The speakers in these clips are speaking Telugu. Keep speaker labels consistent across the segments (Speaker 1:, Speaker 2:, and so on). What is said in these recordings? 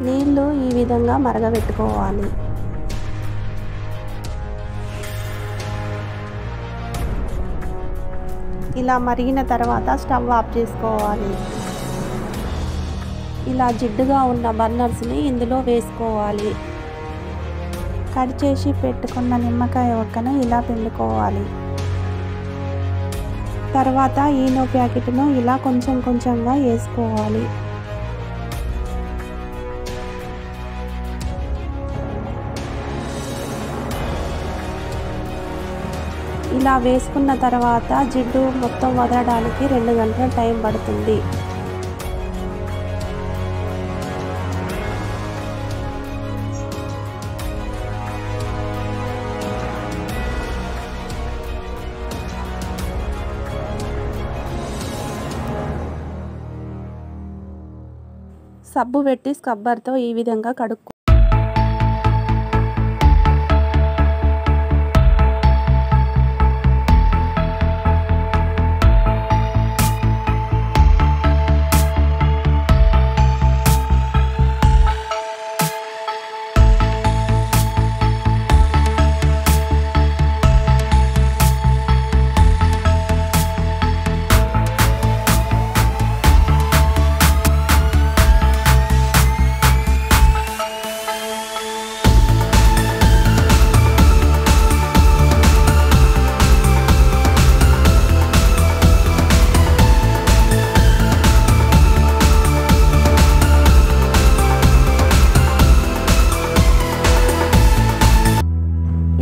Speaker 1: నీళ్ళు ఈ విధంగా మరగబెట్టుకోవాలి. ఇలా మరిగిన తర్వాత స్టవ్ ఆఫ్ చేసుకోవాలి. ఇలా జిడ్డుగా ఉన్న బర్నర్స్ని ఇందులో వేసుకోవాలి. కట్ చేసి పెట్టుకున్న నిమ్మకాయ ఒక్కను ఇలా పిండుకోవాలి. తర్వాత ఈనో ప్యాకెట్ను ఇలా కొంచెం కొంచెంగా వేసుకోవాలి. ఇలా వేసుకున్న తర్వాత జిడ్డు మొత్తం వదలడానికి 2 గంటల టైం పడుతుంది. సబ్బు పెట్టి స్క్రబ్బర్తో ఈ విధంగా కడుక్కో.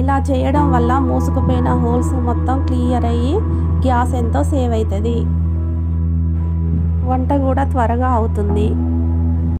Speaker 1: ఇలా చేయడం వల్ల మూసుకుపోయిన హోల్స్ మొత్తం క్లియర్ అయ్యి గ్యాస్ ఎంతో సేవ్ అవుతుంది. వంట కూడా త్వరగా అవుతుంది.